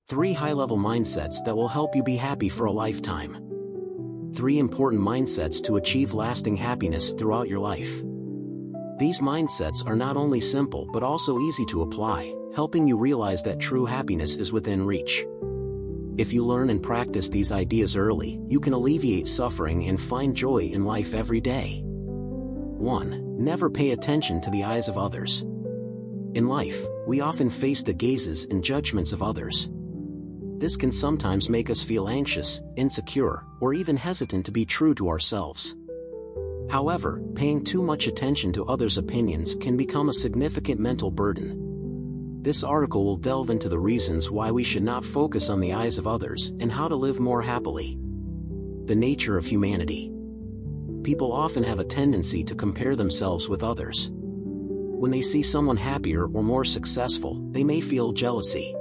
3 high-level mindsets that will help you be happy for a lifetime. 3 important mindsets to achieve lasting happiness throughout your life. These mindsets are not only simple but also easy to apply, helping you realize that true happiness is within reach. If you learn and practice these ideas early, you can alleviate suffering and find joy in life every day. 1. Never pay attention to the eyes of others. In life, we often face the gazes and judgments of others. This can sometimes make us feel anxious, insecure, or even hesitant to be true to ourselves. However, paying too much attention to others' opinions can become a significant mental burden. This article will delve into the reasons why we should not focus on the eyes of others and how to live more happily. The nature of humanity. People often have a tendency to compare themselves with others. When they see someone happier or more successful, they may feel jealousy.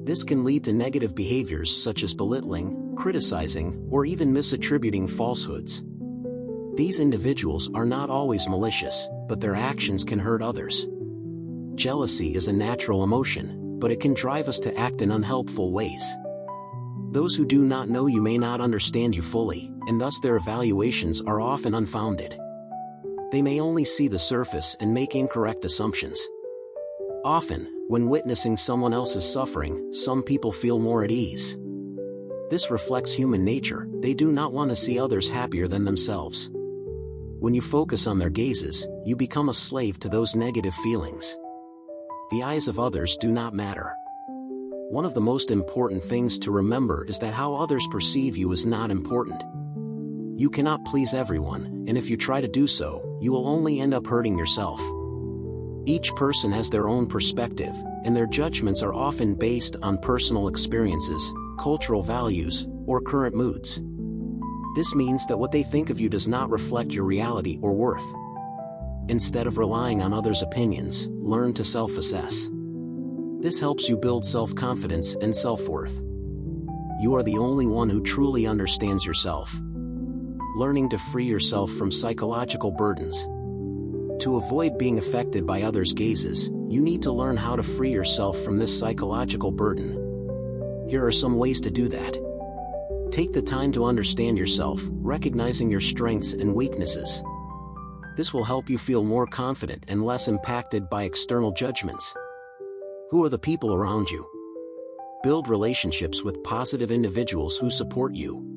This can lead to negative behaviors such as belittling, criticizing, or even misattributing falsehoods. These individuals are not always malicious, but their actions can hurt others. Jealousy is a natural emotion, but it can drive us to act in unhelpful ways. Those who do not know you may not understand you fully, and thus their evaluations are often unfounded. They may only see the surface and make incorrect assumptions. Often, when witnessing someone else's suffering, some people feel more at ease. This reflects human nature. They do not want to see others happier than themselves. When you focus on their gazes, you become a slave to those negative feelings. The eyes of others do not matter. One of the most important things to remember is that how others perceive you is not important. You cannot please everyone, and if you try to do so, you will only end up hurting yourself. Each person has their own perspective, and their judgments are often based on personal experiences, cultural values, or current moods. This means that what they think of you does not reflect your reality or worth. Instead of relying on others' opinions, learn to self-assess. This helps you build self-confidence and self-worth. You are the only one who truly understands yourself. Learning to free yourself from psychological burdens. To avoid being affected by others' gazes, you need to learn how to free yourself from this psychological burden. Here are some ways to do that. Take the time to understand yourself, recognizing your strengths and weaknesses. This will help you feel more confident and less impacted by external judgments. Who are the people around you? Build relationships with positive individuals who support you.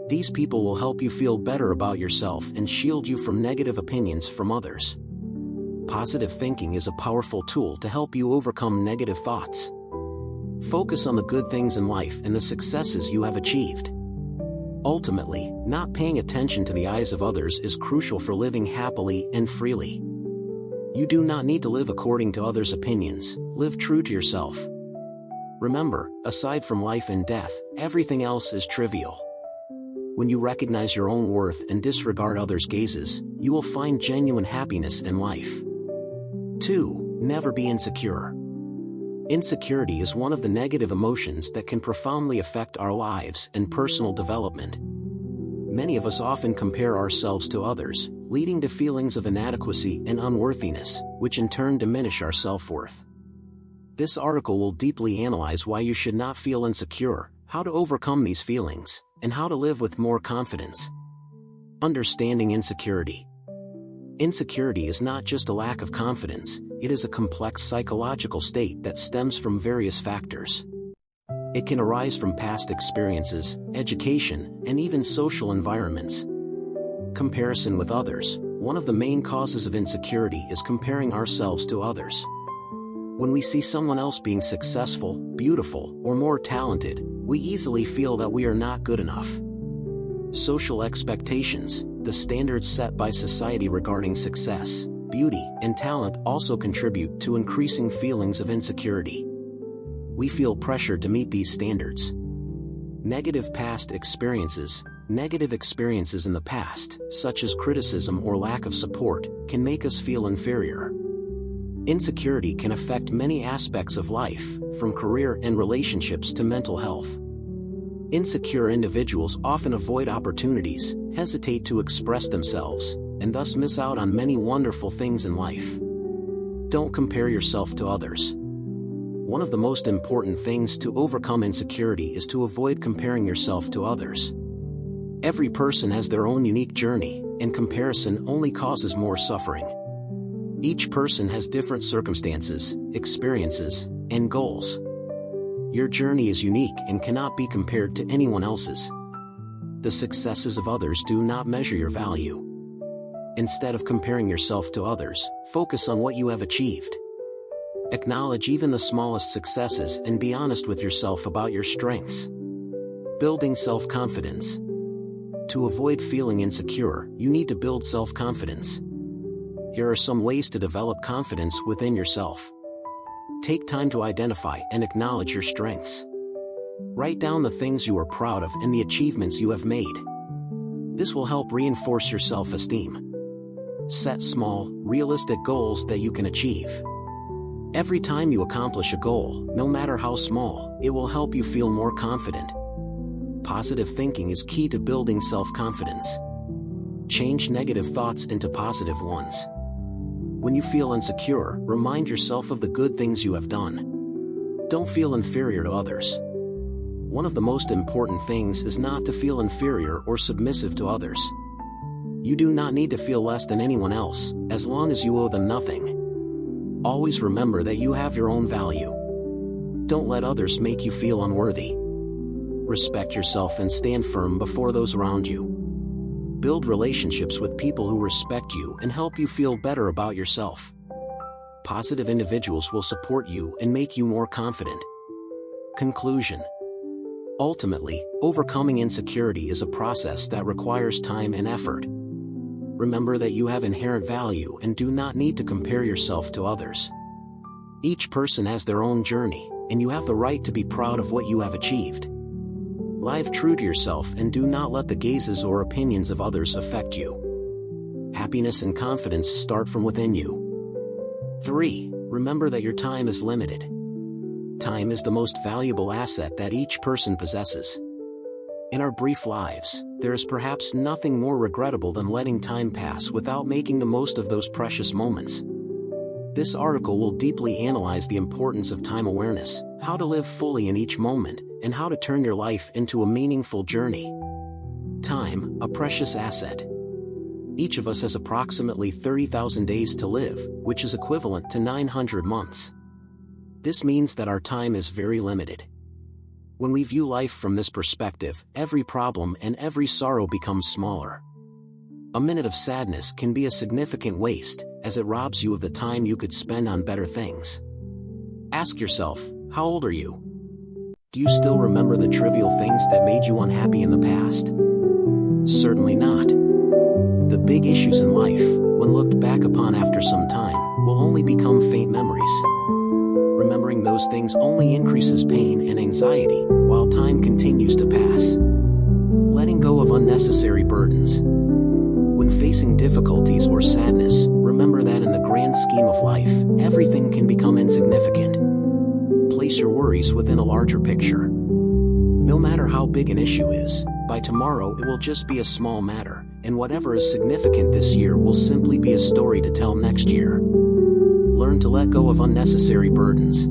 These people will help you feel better about yourself and shield you from negative opinions from others. Positive thinking is a powerful tool to help you overcome negative thoughts. Focus on the good things in life and the successes you have achieved. Ultimately, not paying attention to the eyes of others is crucial for living happily and freely. You do not need to live according to others' opinions. Live true to yourself. Remember, aside from life and death, everything else is trivial. When you recognize your own worth and disregard others' gazes, you will find genuine happiness in life. 2. Never be insecure. Insecurity is one of the negative emotions that can profoundly affect our lives and personal development. Many of us often compare ourselves to others, leading to feelings of inadequacy and unworthiness, which in turn diminish our self-worth. This article will deeply analyze why you should not feel insecure, how to overcome these feelings, and how to live with more confidence. Understanding insecurity. Insecurity is not just a lack of confidence, it is a complex psychological state that stems from various factors. It can arise from past experiences, education, and even social environments. Comparison with others. One of the main causes of insecurity is comparing ourselves to others. When we see someone else being successful, beautiful, or more talented, we easily feel that we are not good enough. Social expectations. The standards set by society regarding success, beauty, and talent also contribute to increasing feelings of insecurity. We feel pressure to meet these standards. Negative past experiences. Negative experiences in the past, such as criticism or lack of support, can make us feel inferior. Insecurity can affect many aspects of life, from career and relationships to mental health. Insecure individuals often avoid opportunities, hesitate to express themselves, and thus miss out on many wonderful things in life. Don't compare yourself to others. One of the most important things to overcome insecurity is to avoid comparing yourself to others. Every person has their own unique journey, and comparison only causes more suffering. Each person has different circumstances, experiences, and goals. Your journey is unique and cannot be compared to anyone else's. The successes of others do not measure your value. Instead of comparing yourself to others, focus on what you have achieved. Acknowledge even the smallest successes and be honest with yourself about your strengths. Building self-confidence. To avoid feeling insecure, you need to build self-confidence. Here are some ways to develop confidence within yourself. Take time to identify and acknowledge your strengths. Write down the things you are proud of and the achievements you have made. This will help reinforce your self-esteem. Set small, realistic goals that you can achieve. Every time you accomplish a goal, no matter how small, it will help you feel more confident. Positive thinking is key to building self-confidence. Change negative thoughts into positive ones. When you feel insecure, remind yourself of the good things you have done. Don't feel inferior to others. One of the most important things is not to feel inferior or submissive to others. You do not need to feel less than anyone else, as long as you owe them nothing. Always remember that you have your own value. Don't let others make you feel unworthy. Respect yourself and stand firm before those around you. Build relationships with people who respect you and help you feel better about yourself. Positive individuals will support you and make you more confident. Conclusion. Ultimately, overcoming insecurity is a process that requires time and effort. Remember that you have inherent value and do not need to compare yourself to others. Each person has their own journey, and you have the right to be proud of what you have achieved. Live true to yourself and do not let the gazes or opinions of others affect you. Happiness and confidence start from within you. 3. Remember that your time is limited. Time is the most valuable asset that each person possesses. In our brief lives, there is perhaps nothing more regrettable than letting time pass without making the most of those precious moments. This article will deeply analyze the importance of time awareness, how to live fully in each moment, and how to turn your life into a meaningful journey. Time, a precious asset. Each of us has approximately 30,000 days to live, which is equivalent to 900 months. This means that our time is very limited. When we view life from this perspective, every problem and every sorrow becomes smaller. A minute of sadness can be a significant waste, as it robs you of the time you could spend on better things. Ask yourself, how old are you? Do you still remember the trivial things that made you unhappy in the past? Certainly not. The big issues in life, when looked back upon after some time, will only become faint memories. Remembering those things only increases pain and anxiety, while time continues to pass. Letting go of unnecessary burdens. When facing difficulties or sadness, remember that in the grand scheme of life, everything can become insignificant. Place your worries within a larger picture. No matter how big an issue is, by tomorrow it will just be a small matter, and whatever is significant this year will simply be a story to tell next year. Learn to let go of unnecessary burdens.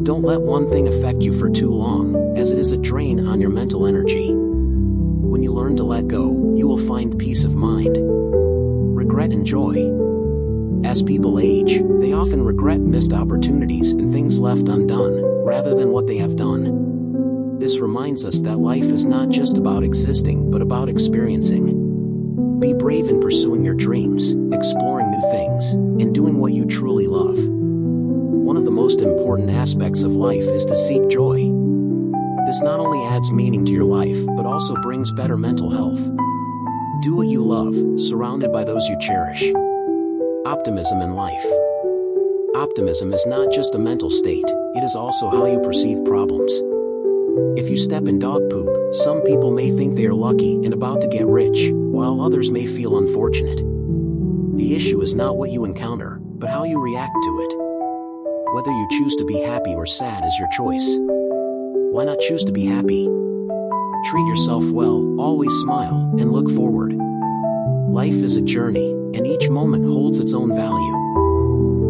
Don't let one thing affect you for too long, as it is a drain on your mental energy. When you learn to let go, you will find peace of mind. Regret and joy. As people age, they often regret missed opportunities and things left undone, rather than what they have done. This reminds us that life is not just about existing but about experiencing. Be brave in pursuing your dreams, exploring new things, and doing what you truly love. One of the most important aspects of life is to seek joy. This not only adds meaning to your life but also brings better mental health. Do what you love, surrounded by those you cherish. Optimism in life. Optimism is not just a mental state, it is also how you perceive problems. If you step in dog poop, some people may think they are lucky and about to get rich, while others may feel unfortunate. The issue is not what you encounter, but how you react to it. Whether you choose to be happy or sad is your choice. Why not choose to be happy? Treat yourself well, always smile, and look forward. Life is a journey, and each moment holds its own value.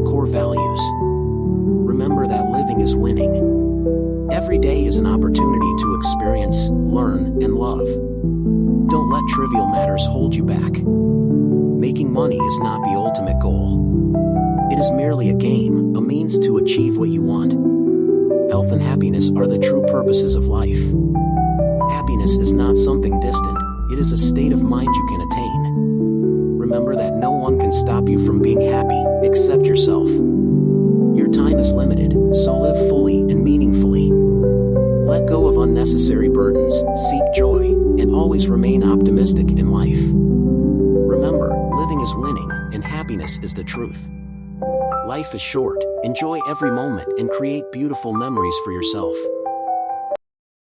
Core values. remember that living is winning. Every day is an opportunity to experience, learn, and love. Don't let trivial matters hold you back. Making money is not the ultimate goal. It is merely a game, a means to achieve what you want. Health and happiness are the true purposes of life. Happiness is not something distant, it is a state of mind you can attain. Remember that no one can stop you from being happy, except yourself. Your time is limited, so live fully and meaningfully. Let go of unnecessary burdens, seek joy, and always remain optimistic in life. Remember, living is winning, and happiness is the truth. Life is short, enjoy every moment and create beautiful memories for yourself.